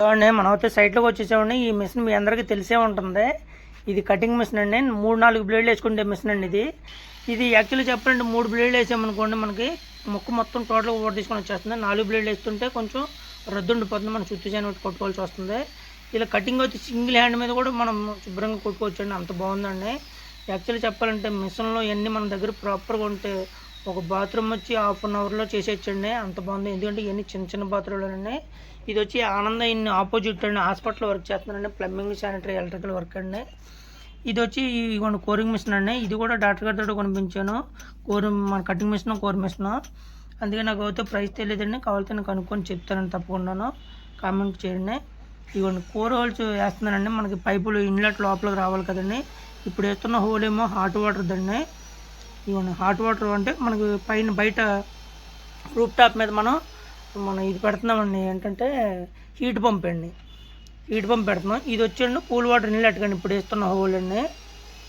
చూడండి, మనం అయితే సైట్లోకి వచ్చేసామండి. ఈ మిషన్ మీ అందరికీ తెలిసే ఉంటుంది. ఇది కటింగ్ మిషన్ అండి. 3-4 బ్లేడ్లు వేసుకుంటే మిషన్ అండి ఇది. ఇది యాక్చువల్లీ చెప్పాలంటే 3 బ్లేడ్లు వేసామనుకోండి, మనకి ముక్క మొత్తం టోటల్గా ఓవర్ తీసుకొని వచ్చేస్తుంది. 4 బ్లేడ్లు వేస్తుంటే కొంచెం రద్దు ఉండిపోతుంది, మనం చుట్టూ చేయని కొట్టుకోవాల్సి వస్తుంది. ఇలా కటింగ్ అయితే సింగిల్ హ్యాండ్ మీద కూడా మనం శుభ్రంగా కొట్టుకోవచ్చు అండి, అంత బాగుందండి. యాక్చువల్లీ చెప్పాలంటే మిషన్లో ఇవన్నీ మన దగ్గర ప్రాపర్గా ఉంటే ఒక బాత్రూమ్ వచ్చి 1/2 అవర్లో చేసేయచ్చండి, అంత బాగుంది. ఎందుకంటే ఇవన్నీ చిన్న చిన్న బాత్రూమ్లోనే. ఇది వచ్చి ఆనంద ఇన్ని ఆపోజిట్ అండి, హాస్పిటల్లో వర్క్ చేస్తున్నానండి, ప్లంబింగ్, శానిటరీ, ఎలక్ట్రికల్ వర్క్ అండి. ఇది వచ్చి ఇవ్వండి కోరింగ్ మిషన్ అండి. ఇది కూడా డాక్టర్ గారితో కొనిపించాను. మన కటింగ్ మిషన్, కోర్ మిషన్. అందుకే నాకు అయితే ప్రైస్ తెలియదండి, కావాలంటే నేను కనుక్కొని చెప్తానండి, తప్పకుండాను కామెంట్ చేయండి. ఇవ్వండి కోర్ హోల్స్ వేస్తున్నానండి. మనకి పైపులు ఇన్లెట్ లోపలికి రావాలి కదండి. ఇప్పుడు వేస్తున్న హోల్ ఏమో హాట్ వాటర్ దండి. ఇవ్వండి హాట్ వాటర్ అంటే మనకి పైన బయట రూప్ టాప్ మీద మనం ఇది పెడుతున్నామండి, ఏంటంటే హీట్ పంప్ అండి. హీట్ పంప్ పెడుతున్నాం. ఇది వచ్చండి కూల్ వాటర్ ఇన్లెట్ కండి. ఇప్పుడు వేస్తున్న హోల్ అండి.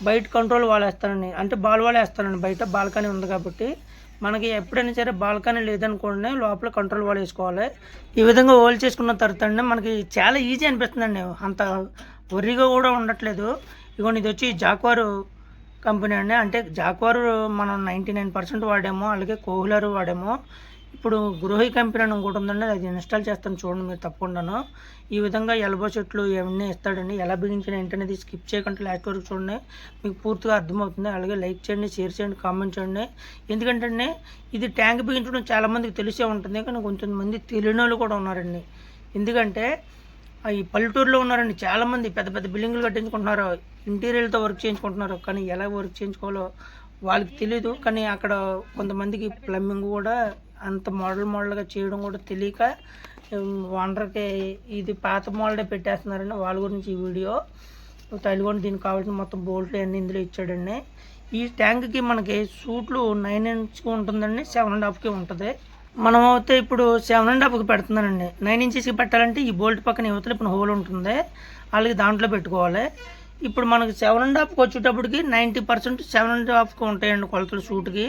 బయట కంట్రోల్ వాల్ వేస్తానండి, అంటే బాల్ వాల్ వేస్తానండి. బయట బాల్కనీ ఉంది కాబట్టి మనకి ఎప్పుడైనా సరే బాల్కనీ లేదనుకోండి, లోపల కంట్రోల్ వాల్ వేసుకోవాలి. ఈ విధంగా హోల్ చేసుకున్న తర్వాత అండి మనకి చాలా ఈజీ అనిపిస్తుందండి, అంత వర్రీగా కూడా ఉండట్లేదు. ఇదిగోండి ఇది వచ్చి జాక్వారు కంపెనీ అండి. అంటే జాక్వారు మనం 99% వాడాము, అలాగే కోహ్లర్ వాడాము. ఇప్పుడు గృహి కంపెనీ అని ఇంకోటి ఉందండి, అది ఇన్స్టాల్ చేస్తాను చూడండి మీరు తప్పకుండాను. ఈ విధంగా ఎల్బో సెట్లు ఇవన్నీ ఇస్తాడండి. ఎలా బిగించిన ఏంటనేది స్కిప్ చేయకుండా లాస్ట్ వరకు చూడండి, మీకు పూర్తిగా అర్థమవుతుంది. అలాగే లైక్ చేయండి, షేర్ చేయండి, కామెంట్ చేయండి. ఎందుకంటే ఇది ట్యాంక్ బిగించడం చాలామందికి తెలిసే ఉంటుంది, కానీ కొంతమంది తెలియని వాళ్ళు కూడా ఉన్నారండి. ఎందుకంటే ఈ పల్లెటూరులో ఉన్నారండి చాలామంది, పెద్ద పెద్ద బిల్డింగ్లు కట్టించుకుంటున్నారు, ఇంటీరియర్తో వర్క్ చేయించుకుంటున్నారు, కానీ ఎలా వర్క్ చేయించుకోవాలో వాళ్ళకి తెలియదు. కానీ అక్కడ కొంతమందికి ప్లంబింగ్ కూడా అంత మోడల్గా చేయడం కూడా తెలియక ఓనర్కి ఇది పాత మోడలే పెట్టేస్తున్నారండి. వాళ్ళ గురించి ఈ వీడియో. తల్లిగొండ దీనికి కావాల్సిన మొత్తం బోల్ట్లు అన్నీ ఇందులో ఇచ్చాడండి. ఈ ట్యాంక్కి మనకి సూట్లు 9 ఇంచ్కి ఉంటుందండి, 7.5కి ఉంటుంది. మనం అయితే ఇప్పుడు 7.5కి పెడుతున్నానండి. 9 ఇంచెస్కి పెట్టాలంటే ఈ బోల్ట్ పక్కన యువతలు ఇప్పుడు హోల్ ఉంటుంది, అలాగే దాంట్లో పెట్టుకోవాలి. ఇప్పుడు మనకి 7.5కి వచ్చేటప్పటికి 90% 7.5కి ఉంటాయండి కొలతలు సూట్కి.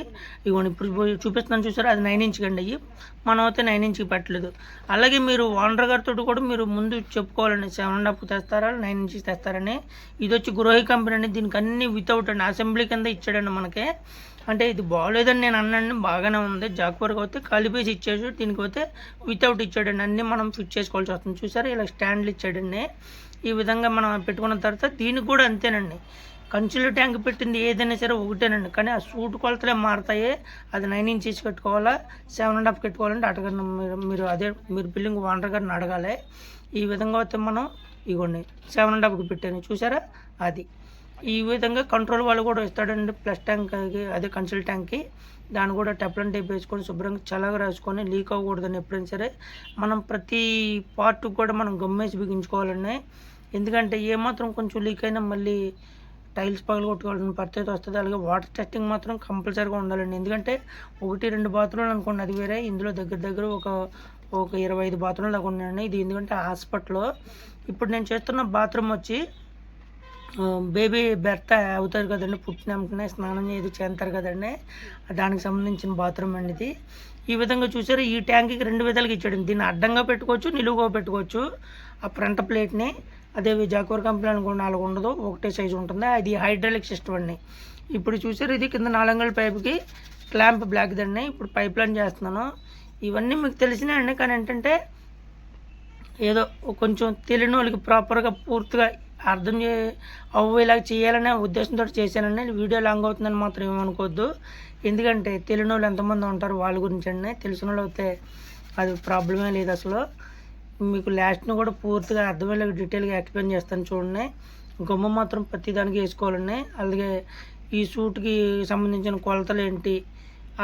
ఇవ్వండి ఇప్పుడు చూపిస్తున్నాను చూసారా, అది 9 ఇంచ్కి అండి. అయ్యి మనం అయితే 9 ఇంచ్కి పెట్టలేదు. అలాగే మీరు ఓనర్ గారితో కూడా మీరు ముందు చెప్పుకోవాలండి, 7.5కి తెస్తారా 9 ఇంచ్కి తెస్తారని. ఇది వచ్చి గృహి కంపెనీ అండి. దీనికి అన్ని వితౌట్ అండి, అసెంబ్లీ కింద ఇచ్చాడండి మనకి. అంటే ఇది బాగోలేదని నేను అన్నాను, బాగానే ఉంది. జాక్వర్కి అయితే కలిపేసి ఇచ్చాడు, దీనికి అయితే వితౌట్ ఇచ్చాడండి. అన్నీ మనం ఫిట్ చేసుకోవాల్సి వస్తుంది. చూసారా ఇలా స్టాండ్లు ఇచ్చాడండి. ఈ విధంగా మనం పెట్టుకున్న తర్వాత దీనికి కూడా అంతేనండి. కంచుల ట్యాంక్ పెట్టింది ఏదైనా సరే ఒకటేనండి, కానీ ఆ సూట్ కొలతలే మారుతాయి. అది 9 ఇంచెస్ పెట్టుకోవాలా, 7.5 పెట్టుకోవాలంటే అడగండి మీరు మీరు బిల్డింగ్ ఓనర్ గారిని అడగాలి. ఈ విధంగా అయితే మనం ఇవ్వండి 7.5కి పెట్టాను చూసారా, అది ఈ విధంగా కంట్రోల్ వాళ్ళు కూడా ఇస్తాడండి. ప్లస్ ట్యాంక్కి, అదే కన్సిల్ ట్యాంక్కి, దాన్ని కూడా టెప్లన్ టేప్ వేసుకొని శుభ్రంగా చల్లగా రాసుకొని లీక్ అవ్వకూడదని ఎప్పుడైనా సరే మనం ప్రతి పార్ట్ కూడా మనం గమ్మేసి బిగించుకోవాలండి. ఎందుకంటే ఏమాత్రం కొంచెం లీక్ అయినా మళ్ళీ టైల్స్ పగలగొట్టుకోవాలని పరిస్థితి వస్తుంది. అలాగే వాటర్ టెస్టింగ్ మాత్రం కంపల్సరీగా ఉండాలండి. ఎందుకంటే 1-2 బాత్రూమ్లు అనుకోండి, అది వేరే. ఇందులో దగ్గర ఒక 25 బాత్రూమ్లు దాకా ఉన్నాయండి. ఇది ఎందుకంటే హాస్పిటల్లో. ఇప్పుడు నేను చేస్తున్న బాత్రూమ్ వచ్చి బేబీ బెర్త్ అవుతారు కదండి, పుట్టిన వెంటనే స్నానం చేస్తారు కదండి, దానికి సంబంధించిన బాత్రూమ్ అండి ఇది. ఈ విధంగా చూసారు, ఈ ట్యాంక్కి 2 విధాలుగా ఇచ్చాడు. దీన్ని అడ్డంగా పెట్టుకోవచ్చు, నిలువుగా పెట్టుకోవచ్చు. ఆ ఫ్రంట్ ప్లేట్ని అదే జాక్వర్ కంపెనీ అనుకోండి, అలా ఉండదు, ఒకటే సైజు ఉంటుంది. అది హైడ్రాలిక్ సిస్టమ్ అండి. ఇప్పుడు చూసారు, ఇది కింద 4 అంగుళాల పైపుకి క్లాంప్ బ్లాక్ దండి. ఇప్పుడు పైప్ లైన్ చేస్తున్నాను. ఇవన్నీ మీకు తెలిసినా అండి, కానీ ఏంటంటే ఏదో కొంచెం తెలియని వాళ్ళకి ప్రాపర్గా పూర్తిగా అర్థం అవ్వేలాగా చేయాలనే ఉద్దేశంతో చేశానండి. వీడియో లాంగ్ అవుతుందని మాత్రం ఏమనుకోవద్దు, ఎందుకంటే తెలియని వాళ్ళు ఎంతమంది ఉంటారు వాళ్ళ గురించి అండి. తెలిసిన వాళ్ళు అయితే అది ప్రాబ్లమే లేదు అసలు. మీకు లాస్ట్ను కూడా పూర్తిగా అర్థమయ్యేలాగా డీటెయిల్గా ఎక్స్ప్లెయిన్ చేస్తాను చూడండి. గమ్మ మాత్రం ప్రతి దానికి వేసుకోవాలండి. అలాగే ఈ సూట్కి సంబంధించిన కొలతలు ఏంటి,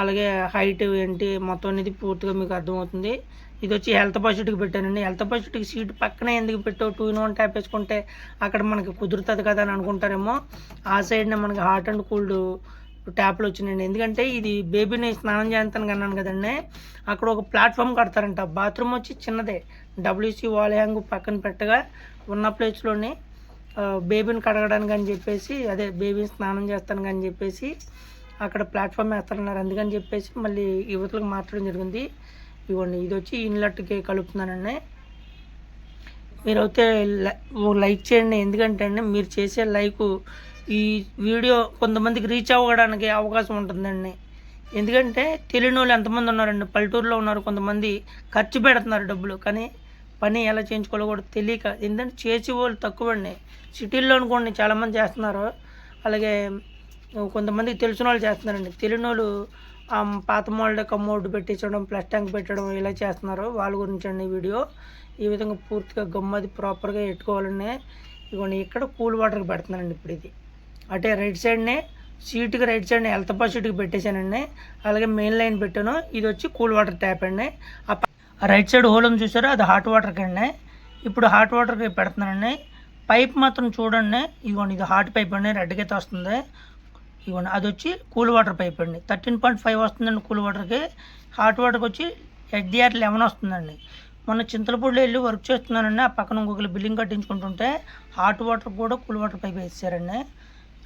అలాగే హైట్ ఏంటి, మొత్తం అనేది పూర్తిగా మీకు అర్థమవుతుంది. ఇది వచ్చి హెల్త్ పాజిటివ్కి పెట్టానండి. హెల్త్ పాజిటివ్కి సీట్ పక్కనే ఎందుకు పెట్టావు, 2-in-1 ట్యాప్ వేసుకుంటే అక్కడ మనకి కుదురుతుంది కదా అని అనుకుంటారేమో. ఆ సైడ్నే మనకి హాట్ అండ్ కూల్డ్ ట్యాప్లు వచ్చినాయండి. ఎందుకంటే ఇది బేబీని స్నానం చేస్తాను అన్నాను కదండి, అక్కడ ఒక ప్లాట్ఫామ్ కడతారంట. బాత్రూమ్ వచ్చి చిన్నదే, WC వాల్ హ్యాంగ్ పక్కన పెట్టగా ఉన్న ప్లేస్లోని బేబీని కడగడానికి అని చెప్పేసి, అదే బేబీని స్నానం చేస్తాను అని చెప్పేసి అక్కడ ప్లాట్ఫామ్ వేస్తారన్నారు. అందుకని చెప్పేసి మళ్ళీ యువతలకు మార్చడం జరిగింది. ఇవ్వండి ఇది వచ్చి ఇన్లెట్కి కలుపుతున్నానండి. మీరైతే లైక్ చేయండి. ఎందుకంటే అండి మీరు చేసే లైకు ఈ వీడియో కొంతమందికి రీచ్ అవ్వడానికి అవకాశం ఉంటుందండి. ఎందుకంటే తెలియని వాళ్ళు ఎంతమంది ఉన్నారండి, పల్లెటూరులో ఉన్నారు, కొంతమంది ఖర్చు పెడుతున్నారు డబ్బులు, కానీ పని ఎలా చేయించుకోవాలో కూడా తెలియక. ఎందుకంటే చేసే వాళ్ళు తక్కువండి. సిటీల్లో అనుకోండి చాలామంది చేస్తున్నారు, అలాగే కొంతమందికి తెలిసిన వాళ్ళు చేస్తున్నారండి. తెలియని వాళ్ళు పాత మోల్డ్ కమ్మోర్డు పెట్టించడం, ప్లస్ ట్యాంక్ పెట్టడం ఇలా చేస్తున్నారు. వాళ్ళ గురించి అండి వీడియో. ఈ విధంగా పూర్తిగా గమ్మది ప్రాపర్గా పెట్టుకోవాలండి. ఇదిగోండి ఇక్కడ కూల్ వాటర్కి పెడుతున్నానండి. ఇప్పుడు ఇది అంటే రైట్ సైడ్నే సీటుకి రైట్ సైడ్ని ఎల్తపా సీటుకి పెట్టేశానండి. అలాగే మెయిన్ లైన్ పెట్టాను. ఇది వచ్చి కూల్ వాటర్ ట్యాప్ అండి. ఆ రైట్ సైడ్ హోల్ ఉంది చూసారా, అది హాట్ వాటర్కి అండి. ఇప్పుడు హాట్ వాటర్కి పెడుతున్నానండి. పైప్ మాత్రం చూడండి, ఇదిగోండి ఇది హాట్ పైప్ అండి, రెడ్కి అయితే వస్తుంది. ఇదిగోండి అది వచ్చి కూల్ వాటర్ పైప్ అండి. 13.5 వస్తుందండి కూల్ వాటర్కి. హాట్ వాటర్కి వచ్చి HDR 11 వస్తుందండి. మొన్న చింతలపూడిలో వెళ్ళి వర్క్ చేస్తున్నానండి. ఆ పక్కన ఇంకొకరు బిల్డింగ్ కట్టించుకుంటుంటే హాట్ వాటర్ కూడా కూల్ వాటర్ పైప్ వేసారండి.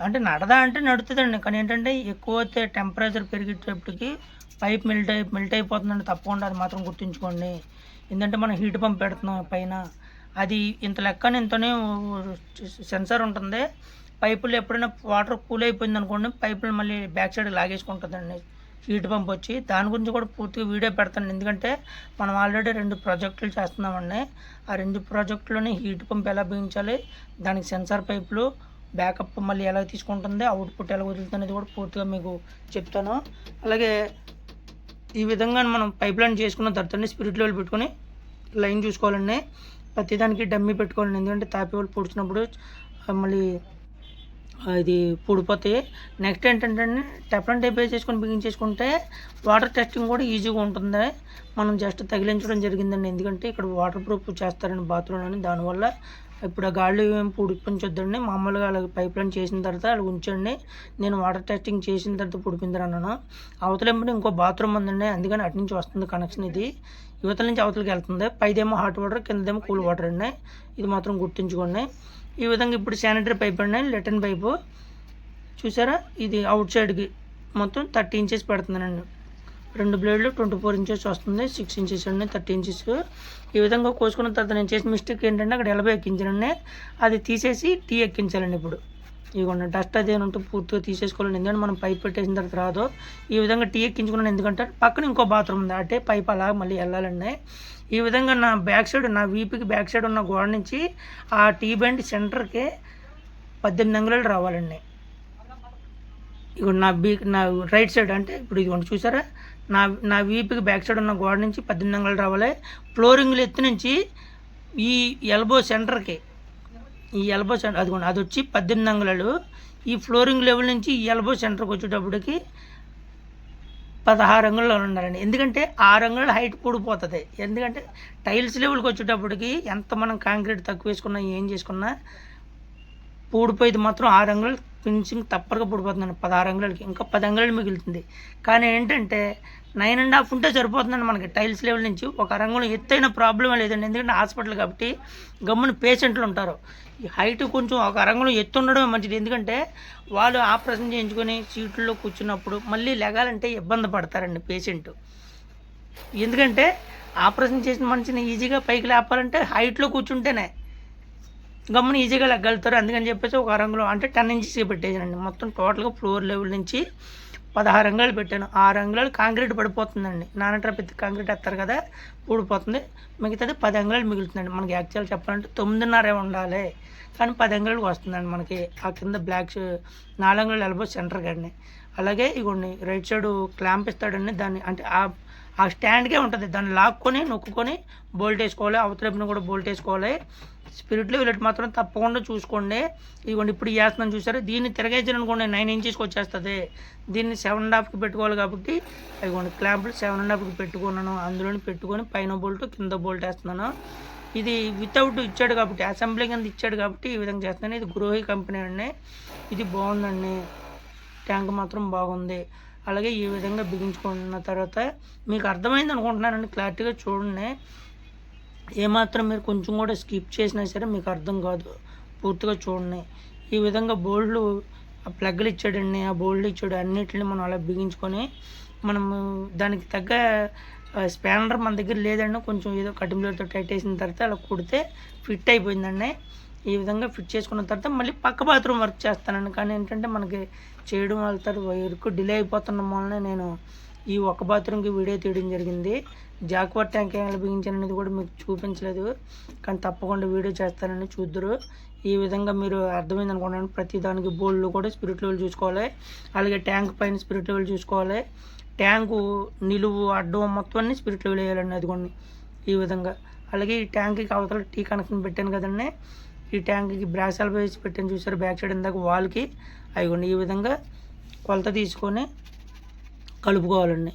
అంటే నడదా అంటే నడుతుందండి, కానీ ఏంటంటే ఎక్కువ అయితే టెంపరేచర్ పెరిగేటప్పటికి పైప్ మెల్ట్ అయిపోతుందండి. తప్పకుండా అది మాత్రం గుర్తుంచుకోండి. ఎందుకంటే మనం హీట్ పంప్ పెడుతున్నాం పైన, అది ఇంత లెక్కన ఇంతనే సెన్సార్ ఉంటుంది. పైపులు ఎప్పుడైనా వాటర్ కూల్ అయిపోయింది అనుకోండి, పైపులు మళ్ళీ బ్యాక్ సైడ్ లాగేసుకుంటుందండి హీట్ పంప్ వచ్చి. దాని గురించి కూడా పూర్తిగా వీడియో పెడతాను. ఎందుకంటే మనం ఆల్రెడీ 2 ప్రాజెక్టులు చేస్తున్నామండి. ఆ 2 ప్రాజెక్టులోనే హీట్ పంప్ ఎలా బిగించాలి, దానికి సెన్సార్ పైపులు, బ్యాకప్ మళ్ళీ ఎలా తీసుకుంటుంది, అవుట్పుట్ ఎలా వదులుతుంది కూడా పూర్తిగా మీకు చెప్తాను. అలాగే ఈ విధంగా మనం పైప్ లైన్ చేసుకున్న తర్వాత స్పిరిట్ లెవెల్ పెట్టుకొని లైన్ చూసుకోవాలండి. ప్రతిదానికి డమ్మీ పెట్టుకోవాలండి. ఎందుకంటే తాపి వాళ్ళు పొడిచినప్పుడు మళ్ళీ ఇది పూడిపోతాయి. నెక్స్ట్ ఏంటంటే టెఫ్లాన్ టైప్ వేసేసుకొని బిగించేసుకుంటే వాటర్ టెస్టింగ్ కూడా ఈజీగా ఉంటుంది. మనం జస్ట్ తగిలించడం జరిగిందండి. ఎందుకంటే ఇక్కడ వాటర్ ప్రూఫ్ చేస్తారండి బాత్రూంలోని, దానివల్ల ఇప్పుడు ఆ గాళ్ళు ఏం పుడిపించొద్దండి. మామూలుగా అలాగే పైప్ లైన్ చేసిన తర్వాత అలా ఉంచండి. నేను వాటర్ టెస్టింగ్ చేసిన తర్వాత పుడిపిందరు అన్నాను. అవతలేంపటి ఇంకో బాత్రూమ్ ఉందండి, అందుకని అటు నుంచి వస్తుంది కనెక్షన్. ఇది యువతల నుంచి అవతలకి వెళ్తుంది. పైదేమో హాట్ వాటర్, కిందదేమో కూల్ వాటర్ అండి. ఇది మాత్రం గుర్తుంచుకోండి. ఈ విధంగా ఇప్పుడు శానిటరీ పైప్ అండి, లెటన్ పైపు చూసారా, ఇది అవుట్ సైడ్కి మొత్తం 30 ఇంచెస్ పెడుతున్నానండి. 2 బ్లేడ్లు 24 ఇంచెస్ వస్తుంది, 6 ఇంచెస్ అండి, 30 ఇంచెస్. ఈ విధంగా కోసుకున్న తర్వాత నేను చేసిన మిస్టేక్ ఏంటంటే అక్కడ ఎలబై ఎక్కించానండి, అది తీసేసి టీ ఎక్కించాలండి. ఇప్పుడు ఇదిగోండి డస్ట్ అదే ఉంటే పూర్తిగా తీసేసుకోవాలండి. ఎందుకంటే మనం పైప్ పెట్టేసిన తర్వాత రాదు. ఈ విధంగా టీ ఎక్కించుకున్నాను, ఎందుకంటే పక్కన ఇంకో బాత్రూమ్ ఉంది, అంటే పైప్ అలా మళ్ళీ వెళ్ళాలండి. ఈ విధంగా నా బ్యాక్ సైడ్, నా వీపుకి బ్యాక్ సైడ్ ఉన్న గోడ నుంచి ఆ టీ బండి సెంటర్కి 18 అంగుళాలు రావాలండి. ఇదిగోండి నా రైట్ సైడ్, అంటే ఇప్పుడు ఇదిగోండి చూసారా, నా వీపుకి బ్యాక్ సైడ్ ఉన్న గోడ నుంచి 18 అంగుళాలు రావాలి. ఫ్లోరింగ్లు ఎత్తు నుంచి ఈ ఎల్బో సెంటర్కి, ఈ ఎల్బో సెంటర్ అదిగోండి అది వచ్చి 18 అంగుళాలు. ఈ ఫ్లోరింగ్ లెవెల్ నుంచి ఈ ఎల్బో సెంటర్కి వచ్చేటప్పటికి 16 అంగుళాలు ఉండాలండి. ఎందుకంటే 6 అంగుళాలు హైట్ కూడిపోతుంది. ఎందుకంటే టైల్స్ లెవెల్కి వచ్చేటప్పటికి ఎంత మనం కాంక్రీట్ తక్కువ వేసుకున్నా ఏం చేసుకున్నా పూడిపోయేది మాత్రం 6 అంగుళాలు ఫినిషింగ్ తప్పగా పూడిపోతుందండి. 16 అంగుళాలకి ఇంకా 10 అంగుళాలు మిగులుతుంది. కానీ ఏంటంటే 9.5 ఉంటే సరిపోతుందండి మనకి టైల్స్ లెవెల్ నుంచి. ఒక అంగుళం ఎత్తైన ప్రాబ్లమే లేదండి. ఎందుకంటే హాస్పిటల్ కాబట్టి గమ్మున పేషెంట్లు ఉంటారు. ఈ హైట్ కొంచెం ఒక అంగుళం ఎత్తు ఉండడమే మంచిది. ఎందుకంటే వాళ్ళు ఆపరేషన్ చేయించుకొని సీట్లలో కూర్చున్నప్పుడు మళ్ళీ లెగాలంటే ఇబ్బంది పడతారండి పేషెంట్. ఎందుకంటే ఆపరేషన్ చేసిన మనిషిని ఈజీగా పైకి లేపాలంటే హైట్లో కూర్చుంటేనే గమ్మున ఈజీగా లెగ్గలుగుతారు. అందుకని చెప్పేసి ఒక అంగుళం అంటే 10 ఇంచెస్ పెట్టేసానండి. మొత్తం టోటల్గా ఫ్లోర్ లెవెల్ నుంచి 16 అంగుళాలు పెట్టాను. 6 అంగుళాలు కాంక్రీట్ పడిపోతుందండి. నానట్రపెత్తి కాంక్రీట్ వేస్తారు కదా, ఊడిపోతుంది. మిగతాది 10 అంగుళాలు మిగులుతుందండి. మనకి యాక్చువల్ చెప్పాలంటే 9.5 ఉండాలి, కానీ 10 అంగుళాలకు వస్తుందండి మనకి. ఆ కింద బ్లాక్ 4 అంగుళాలు ఎల్బో సెంటర్ కండి. అలాగే ఇగోండి రైట్ సైడ్ క్లాంప్ ఇస్తాడండి. దాన్ని అంటే ఆ స్టాండ్కే ఉంటుంది, దాన్ని లాక్కొని నొక్కుకొని బోల్ట్ వేసుకోవాలి. అవతలైపున కూడా బోల్ట్ వేసుకోవాలి. స్పిరిట్ లెవెల్ మాత్రం తప్పకుండా చూసుకోండి. ఇదిగోండి ఇప్పుడు వేస్తున్నాను చూసారా, దీన్ని తిరగేసారనుకోండి 9 ఇంచెస్కి వచ్చేస్తుంది. దీన్ని 7.5కి పెట్టుకోవాలి కాబట్టి ఇదిగోండి క్లాంపులు 7.5కి పెట్టుకున్నాను. అందులోని పెట్టుకొని పైన బోల్ట్ కింద బోల్ట్ వేస్తున్నాను. ఇది వితౌట్ ఇచ్చాడు కాబట్టి, అసెంబ్లీ కింద ఇచ్చాడు కాబట్టి ఈ విధంగా చేస్తున్నాను. ఇది గ్రోహి కంపెనీ అండి. ఇది బాగుందండి, ట్యాంక్ మాత్రం బాగుంది. అలాగే ఈ విధంగా బిగించుకున్న తర్వాత మీకు అర్థమైంది అనుకుంటున్నానండి. క్లారిటీగా చూడండి. ఏమాత్రం మీరు కొంచెం కూడా స్కిప్ చేసినా సరే మీకు అర్థం కాదు, పూర్తిగా చూడండి. ఈ విధంగా బోల్డ్లు ఆ ప్లగ్లు ఇచ్చాడండి, ఆ బోల్డ్లు ఇచ్చాడు, అన్నిటిని మనం అలా బిగించుకొని మనము దానికి తగ్గ స్పానర్ మన దగ్గర లేదండి, కొంచెం ఏదో కటింగ్ బ్లేడ్తో టైట్ వేసిన తర్వాత అలా కుడితే ఫిట్ అయిపోయిందండి. ఈ విధంగా ఫిట్ చేసుకున్న తర్వాత మళ్ళీ పక్క బాత్రూమ్ వర్క్ చేస్తానండి. కానీ ఏంటంటే మనకి చేయడం వెళ్తారు వర్క్ డిలే అయిపోతున్న వలన నేను ఈ ఒక్క బాత్రూమ్కి వీడియో తీయడం జరిగింది. జాక్వార్ ట్యాంక్ ఎలా బిగించాను అనేది కూడా మీకు చూపించలేదు, కానీ తప్పకుండా వీడియో చేస్తానని చూద్దరు. ఈ విధంగా మీరు అర్థమైంది అనుకున్నాను. ప్రతి దానికి బోల్డ్లో కూడా స్పిరిట్ లెవెల్ చూసుకోవాలి, అలాగే ట్యాంక్ పైన స్పిరిట్ లెవెల్ చూసుకోవాలి, ట్యాంకు నిలువు అడ్డం మొత్తం అన్ని స్పిరిట్ లెవెల్ వేయాలండి. అదిగోండి ఈ విధంగా. అలాగే ఈ ట్యాంక్కి అవతల టీ కనెక్షన్ పెట్టాను కదండి, ఈ ట్యాంక్కి బ్రాసాలు వేసి పెట్టాను చూసారు బ్యాక్ సైడ్ ఇందాక వాల్కి. అదిగోండి ఈ విధంగా కొలత తీసుకొని కలుపుకోవాలండి.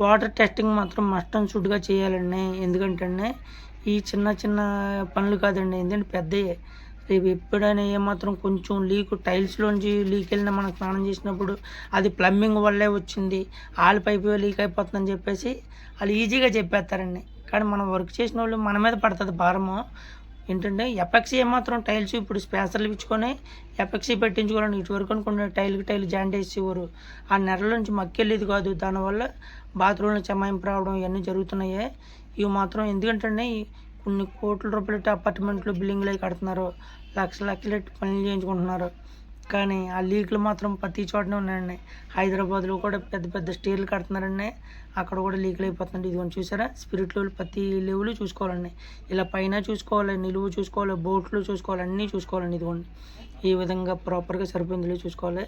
వాటర్ టెస్టింగ్ మాత్రం మస్ట్ అండ్ షుడ్గా చేయాలండి. ఎందుకంటే ఈ చిన్న చిన్న పనులు కాదండి, ఎందుకంటే పెద్దవి. రేపు ఎప్పుడైనా ఏమాత్రం కొంచెం టైల్స్లోంచి లీక్ వెళ్ళినా మనం స్నానం చేసినప్పుడు అది ప్లంబింగ్ వల్లే వచ్చింది, ఆల్ పైపు లీక్ అయిపోతుందని చెప్పేసి వాళ్ళు ఈజీగా చెప్పేస్తారండి. కానీ మనం వర్క్ చేసిన వాళ్ళు మన మీద పడుతుంది భారము. ఏంటంటే ఎపెక్సీ ఏమాత్రం టైల్స్ ఇప్పుడు స్పేసర్లు ఇచ్చుకొని ఎపెక్సీ పెట్టించుకోవాలని ఇటువరకు అనుకున్న టైల్ జాయింట్ వేసేవారు. ఆ నెరల నుంచి మక్కెళ్ళేది కాదు, దానివల్ల బాత్రూంలో చెమాయింపు రావడం ఇవన్నీ జరుగుతున్నాయి. ఇవి మాత్రం ఎందుకంటే కొన్ని కోట్ల రూపాయలు అపార్ట్మెంట్లు బిల్డింగ్లు అవి కడుతున్నారు, లక్షలు పనులు చేయించుకుంటున్నారు. కానీ ఆ లీకులు మాత్రం ప్రతి చోటనే ఉన్నాయండి. హైదరాబాద్లో కూడా పెద్ద పెద్ద స్టీర్లు కడుతున్నారండి, అక్కడ కూడా లీకులు అయిపోతుంది. ఇదిగోండి చూసారా, స్పిరిట్ లెవెల్ ప్రతి లెవెల్ చూసుకోవాలండి. ఇలా పైన చూసుకోవాలి, నిలువు చూసుకోవాలి, బోట్లు చూసుకోవాలి, అన్నీ చూసుకోవాలండి. ఇదిగోండి ఈ విధంగా ప్రాపర్గా సరిపోయిందిలో చూసుకోవాలి.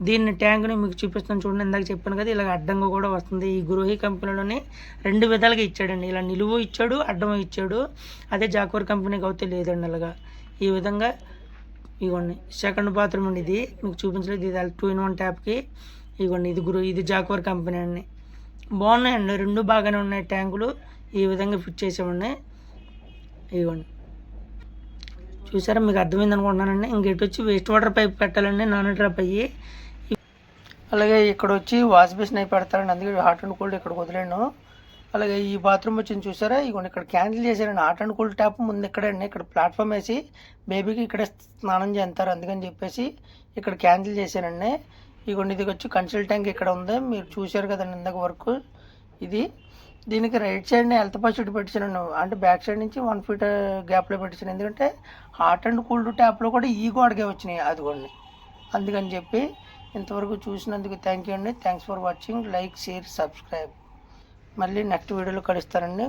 దీన్ని ట్యాంక్ని మీకు చూపిస్తాను చూడండి. ఇందాక చెప్పాను కదా, ఇలాగ అడ్డంగా కూడా వస్తుంది. ఈ గృహి కంపెనీలోని 2 విధాలుగా ఇచ్చాడండి, ఇలా నిలువు ఇచ్చాడు, అడ్డం ఇచ్చాడు. అదే జాక్వార్ కంపెనీకి అయితే లేదండి. అలాగా ఈ విధంగా ఇదిగోండి సెకండ్ బాత్రూమ్ అండి, ఇది మీకు చూపించలేదు. ఇది 2-in-1 ట్యాప్కి. ఇదిగోండి ఇది జాక్వార్ కంపెనీ అండి. బాగున్నాయండి, 2 బాగానే ఉన్నాయి ట్యాంకులు. ఈ విధంగా ఫిట్ చేసామండి. ఇదిగోండి చూసారా, మీకు అర్థమైంది అనుకుంటున్నానండి. ఇంకెటు వచ్చి వేస్ట్ వాటర్ పైప్ పెట్టాలండి, నాన్ డ్రాప్ అయ్యి. అలాగే ఇక్కడ వచ్చి వాష్ బేసిన్ అయి పెడతారండి, అందుకే హాట్ అండ్ కోల్డ్ ఇక్కడ వదిలేను. అలాగే ఈ బాత్రూమ్ వచ్చింది చూసారా, ఇగోండి ఇక్కడ క్యాన్సిల్ చేశారండి. హాట్ అండ్ కూల్ ట్యాప్ ముందు ఇక్కడండి, ఇక్కడ ప్లాట్ఫామ్ వేసి బేబీకి ఇక్కడ స్నానం చేస్తారు, అందుకని చెప్పేసి ఇక్కడ క్యాన్సిల్ చేశారండి. ఇగోండి ఇది వచ్చి కన్సిల్ ట్యాంక్ ఇక్కడ ఉంది, మీరు చూశారు కదండి ఇందాక వర్క్. ఇది దీనికి రైట్ సైడ్ని హెల్త్ ఫస్ట్ పెట్టించాను, అంటే బ్యాక్ సైడ్ నుంచి 1 feet గ్యాప్లో పెట్టించాను. ఎందుకంటే హాట్ అండ్ కూల్డ్ ట్యాప్లో కూడా ఈ గోడకే వచ్చినాయి అదిగోండి, అందుకని చెప్పి. ఇంతవరకు చూసినందుకు థ్యాంక్ యూ అండి. Thanks for watching. Like, share, subscribe. మళ్ళీ నెక్స్ట్ వీడియోలో కలుస్తారండి.